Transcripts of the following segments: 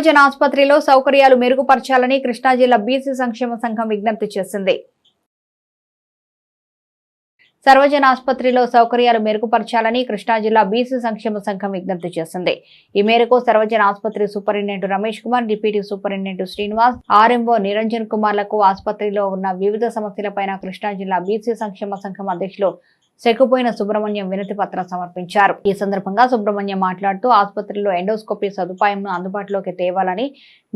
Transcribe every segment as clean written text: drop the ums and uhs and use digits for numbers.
సర్వజన ఆసుపత్రిలో సౌకర్యాలు మెరుగుపరచాలని కృష్ణా జిల్లా బీసీ సంక్షేమ సంఘం విజ్ఞప్తి చేసింది. సర్వజన ఆసుపత్రిలో సౌకర్యాలు మెరుగుపరచాలని కృష్ణా జిల్లా బీసీ సంక్షేమ సంఘం విజ్ఞప్తి చేసింది. ఈ మేరకు సర్వజన ఆసుపత్రి superintendent Ramesh Kumar, deputy superintendent Srinivas, RMO Niranjan కుమార్లకు ఆసుపత్రిలో ఉన్న వివిధ సమస్యలపైన కృష్ణా జిల్లా బీసీ సంక్షేమ సంఘం అధ్యక్షులు సెక్కుపోయిన సుబ్రహ్మణ్యం వినతి పత్రం సమర్పించారు. ఈ సందర్భంగా సుబ్రహ్మణ్యం మాట్లాడుతూ ఆసుపత్రిలో ఎండోస్కోపీ సదుపాయంను అందుబాటులోకి తేవాలని,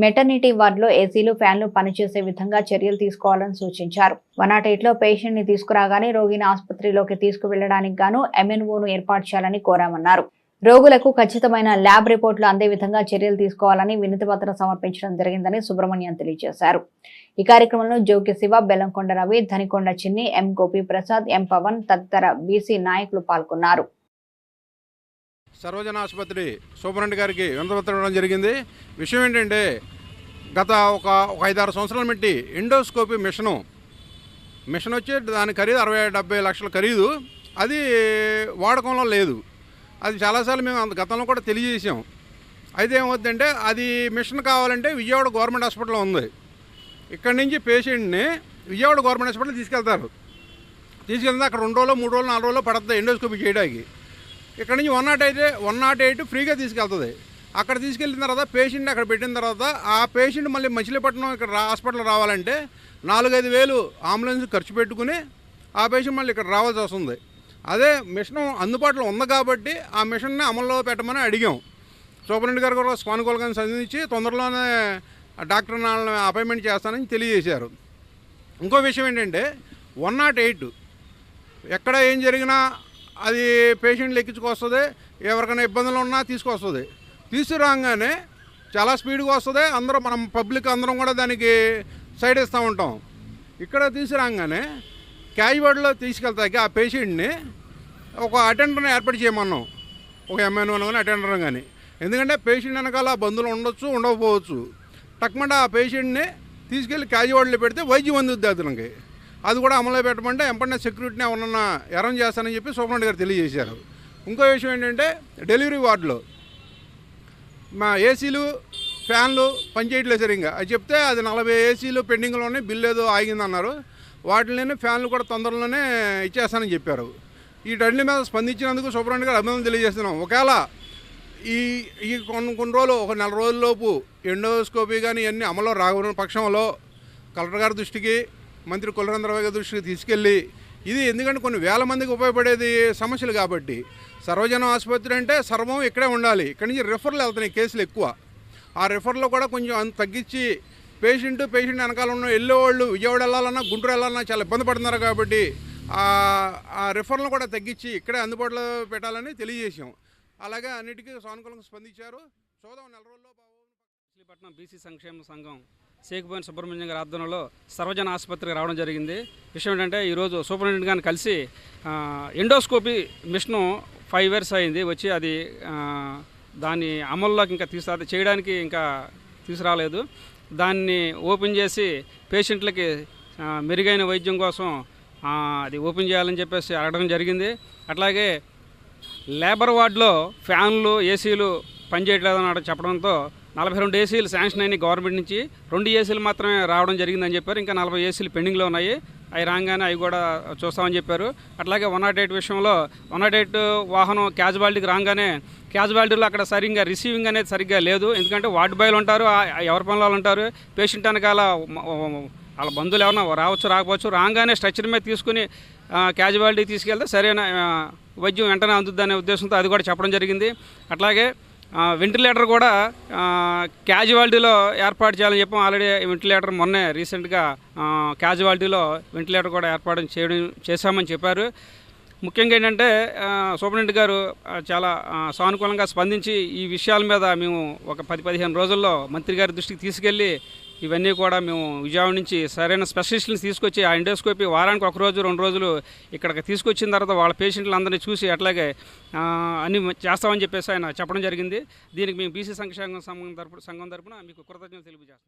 మెటర్నిటీ వార్డులో ఏసీలు, ఫ్యాన్లు పనిచేసే విధంగా చర్యలు తీసుకోవాలని సూచించారు. 108 లో పేషెంట్ ని తీసుకురాగానే రోగిని ఆసుపత్రిలోకి తీసుకువెళ్లడానికి గాను ఎంఎన్ఓను ఏర్పాటు చేయాలని కోరామన్నారు. రోగులకు ఖచ్చితమైన ల్యాబ్ రిపోర్టులు అందే విధంగా చర్యలు తీసుకోవాలని వినతి పత్రం సమర్పించడం జరిగిందని సుబ్రహ్మణ్యం తెలియజేశారు. ఈ కార్యక్రమంలో జోకి శివ, బెల్లంకొండ రవి, ధనికొండ చిన్ని, ఎం గోపి ప్రసాద్, ఎం పవన్ తదితర బీసీ నాయకులు పాల్గొన్నారు. సర్వజన ఆసుపత్రి సూపరింటెండెంట్ గారికి వినతి పత్రం ఇవ్వడం జరిగింది. విషయం ఏంటంటే గత ఒక 5-6 సంవత్సరాల మట్టి ఎండోస్కోపీ మిషన్ వచ్చి దాని ఖరీదు 60-70 లక్షల ఖరీదు. అది వాడకంలో లేదు. అది చాలాసార్లు మేము గతంలో కూడా తెలియజేసాం. అయితే ఏమవుతుందంటే అది మిషన్ కావాలంటే విజయవాడ గవర్నమెంట్ హాస్పిటల్లో ఉంది. ఇక్కడి నుంచి పేషెంట్ని విజయవాడ గవర్నమెంట్ హాస్పిటల్ తీసుకెళ్తారు. తీసుకెళ్తే అక్కడ 2 రోజులు, 3 రోజులు, 4 రోజులు పడుతుంది ఎండోస్కోపీ చేయడానికి. ఇక్కడ నుంచి 108 ఫ్రీగా తీసుకెళ్తుంది. అక్కడ తీసుకెళ్ళిన తర్వాత పేషెంట్ అక్కడ పెట్టిన తర్వాత ఆ పేషెంట్ మళ్ళీ మచిలీపట్నం ఇక్కడ హాస్పిటల్ రావాలంటే 4-5 వేలు అంబులెన్స్ ఖర్చు పెట్టుకుని ఆ పేషెంట్ మళ్ళీ ఇక్కడ రావాల్సి వస్తుంది. అదే మిషన్ అందుబాటులో ఉంది కాబట్టి ఆ మిషన్ని అమల్లో పెట్టమని అడిగాం. సూపరింటెండెంట్ గారు కూడా స్పానుకూలంగా సంధించి తొందరలోనే డాక్టర్ నాళ్ళని అపాయింట్మెంట్ చేస్తానని తెలియజేశారు. ఇంకో విషయం ఏంటంటే 108 ఎక్కడ ఏం జరిగినా అది పేషెంట్లు ఎక్కించుకొస్తుంది. ఎవరికైనా ఇబ్బందులు ఉన్నా తీసుకొస్తుంది. తీసుకురాగానే చాలా స్పీడ్గా వస్తుంది. అందరూ మనం పబ్లిక్ అందరం కూడా దానికి సైడ్ ఇస్తూ ఉంటాం. ఇక్కడ తీసుకురాగానే క్యాజువార్డ్లో తీసుకెళ్తాకి ఆ పేషెంట్ని ఒక అటెండర్ని ఏర్పాటు చేయమన్నాం. ఒక ఎంఎన్ఓ కానీ అటెండర్ కానీ. ఎందుకంటే పేషెంట్ వెనకాల బంధువులు ఉండొచ్చు, ఉండకపోవచ్చు. టక్మంటే ఆ పేషెంట్ని తీసుకెళ్ళి క్యాజువార్డ్లో పెడితే వైద్యం అందుద్ది అతనికి. అది కూడా అమలు పెట్టమంటే ఎంపటినే సెక్యూరిటీని ఎవరన్నా అరేంజ్ చేస్తానని చెప్పి సూపరింటెండెంట్ గారు తెలియజేశారు. ఇంకో విషయం ఏంటంటే డెలివరీ వార్డులో మా ఏసీలు, ఫ్యాన్లు పనిచేయట్లేదు సరిగ్గా. అది చెప్తే అది 40 ఏసీలు పెండింగ్లోనే బిల్లు ఏదో ఆగిందన్నారు. వాటిలోనే ఫ్యాన్లు కూడా తొందరలోనే ఇచ్చేస్తానని చెప్పారు. ఈ వీటన్నిటి మీద స్పందించినందుకు సూపరింటెండెంట్ గారు అభినందనలు తెలియజేస్తున్నాం. ఒకవేళ ఈ కొన్ని రోజులు ఒక 4 రోజుల్లోపు ఎండోస్కోపీ కానీ ఇవన్నీ అమలు రాని పక్షంలో కలెక్టర్ గారి దృష్టికి, మంత్రి కొల్లురంధ్రరావు గారి దృష్టికి తీసుకెళ్ళి ఇది ఎందుకంటే కొన్ని వేల మందికి ఉపయోగపడేది సమస్యలు కాబట్టి సర్వజన ఆసుపత్రి అంటే సర్వం ఇక్కడే ఉండాలి. ఇక్కడి నుంచి రిఫర్లు వెళ్తున్నాయి కేసులు ఎక్కువ. ఆ రిఫర్లో కూడా కొంచెం తగ్గించి పేషెంట్ వెనకాల ఉన్న వెళ్ళేవాళ్ళు విజయవాడ వెళ్ళాలన్నా, గుంటూరు వెళ్ళాలన్నా చాలా ఇబ్బంది పడుతున్నారు కాబట్టి ఆ రిఫర్లను కూడా తగ్గించి ఇక్కడే అందుబాటులో పెట్టాలని తెలియజేసాం. అలాగే అన్నిటికీ సానుకూలంగా స్పందించారు. చూద్దాం 4 రోజుల్లో. మచిలీపట్నం బీసీ సంక్షేమ సంఘం సెక్కుపోయిన సుబ్రహ్మణ్యం గారి ఆధ్వర్యంలో సర్వజన ఆసుపత్రికి రావడం జరిగింది. విషయం ఏంటంటే ఈరోజు సూపరింటెండెంట్ గారిని కలిసి ఎండోస్కోపీ మిషను 5 years అయింది వచ్చి. అది దాన్ని అమల్లోకి ఇంకా చేయడానికి ఇంకా తీసుకురాలేదు. దాన్ని ఓపెన్ చేసి పేషెంట్లకి మెరుగైన వైద్యం కోసం అది ఓపెన్ చేయాలని చెప్పేసి అడగడం జరిగింది. అట్లాగే లేబర్ వార్డులో ఫ్యాన్లు, ఏసీలు పనిచేయట్లేదని చెప్పడంతో 42 ఏసీలు శాంక్షన్ అయినాయి గవర్నమెంట్ నుంచి. 2 ఏసీలు మాత్రమే రావడం జరిగిందని చెప్పారు. ఇంకా 40 ఏసీలు పెండింగ్లో ఉన్నాయి. అవి రాగానే అవి కూడా చూస్తామని చెప్పారు. అట్లాగే 108 విషయంలో 108 వాహనం క్యాజువాలిటీకి రాగానే క్యాజువాలిటీలో అక్కడ సరిగ్గా రిసీవింగ్ అనేది సరిగ్గా లేదు. ఎందుకంటే వార్డు బాయ్లు ఉంటారు, ఎవరి పనులు ఉంటారు. పేషెంట్ వెనకాల వాళ్ళ బంధువులు ఎవరన్నా రావచ్చు, రాకపోవచ్చు. రాగానే స్ట్రెచర్ మీద తీసుకుని క్యాజువాలిటీకి తీసుకెళ్తే సరైన వైద్యం వెంటనే అందుద్దనే ఉద్దేశంతో అది కూడా చెప్పడం జరిగింది. అట్లాగే వెంటిలేటర్ కూడా క్యాజువాలిటీలో ఏర్పాటు చేయాలని చెప్పాం. ఆల్రెడీ వెంటిలేటర్ మొన్నే రీసెంట్గా క్యాజువాలిటీలో వెంటిలేటర్ కూడా ఏర్పాటు చేశామని చెప్పారు. ముఖ్యంగా ఏంటంటే సూపరింటెండెంట్ గారు చాలా సానుకూలంగా స్పందించి ఈ విషయాల మీద మేము ఒక 10-15 రోజుల్లో మంత్రి గారి దృష్టికి తీసుకెళ్ళి ఇవన్నీ కూడా మేము విజయవాడ నుంచి సరైన స్పెషలిస్టులను తీసుకొచ్చి ఆ ఎండోస్కోపీ వారానికి 1 రోజు 2 రోజులు ఇక్కడికి తీసుకొచ్చిన తర్వాత వాళ్ళ పేషెంట్లందరినీ చూసి అట్లాగే అన్ని చేస్తామని చెప్పేసి ఆయన చెప్పడం జరిగింది. దీనికి మేము బీసీ సంక్షేమ సంఘం తరపున మీకు కృతజ్ఞతలు తెలియజేస్తాం.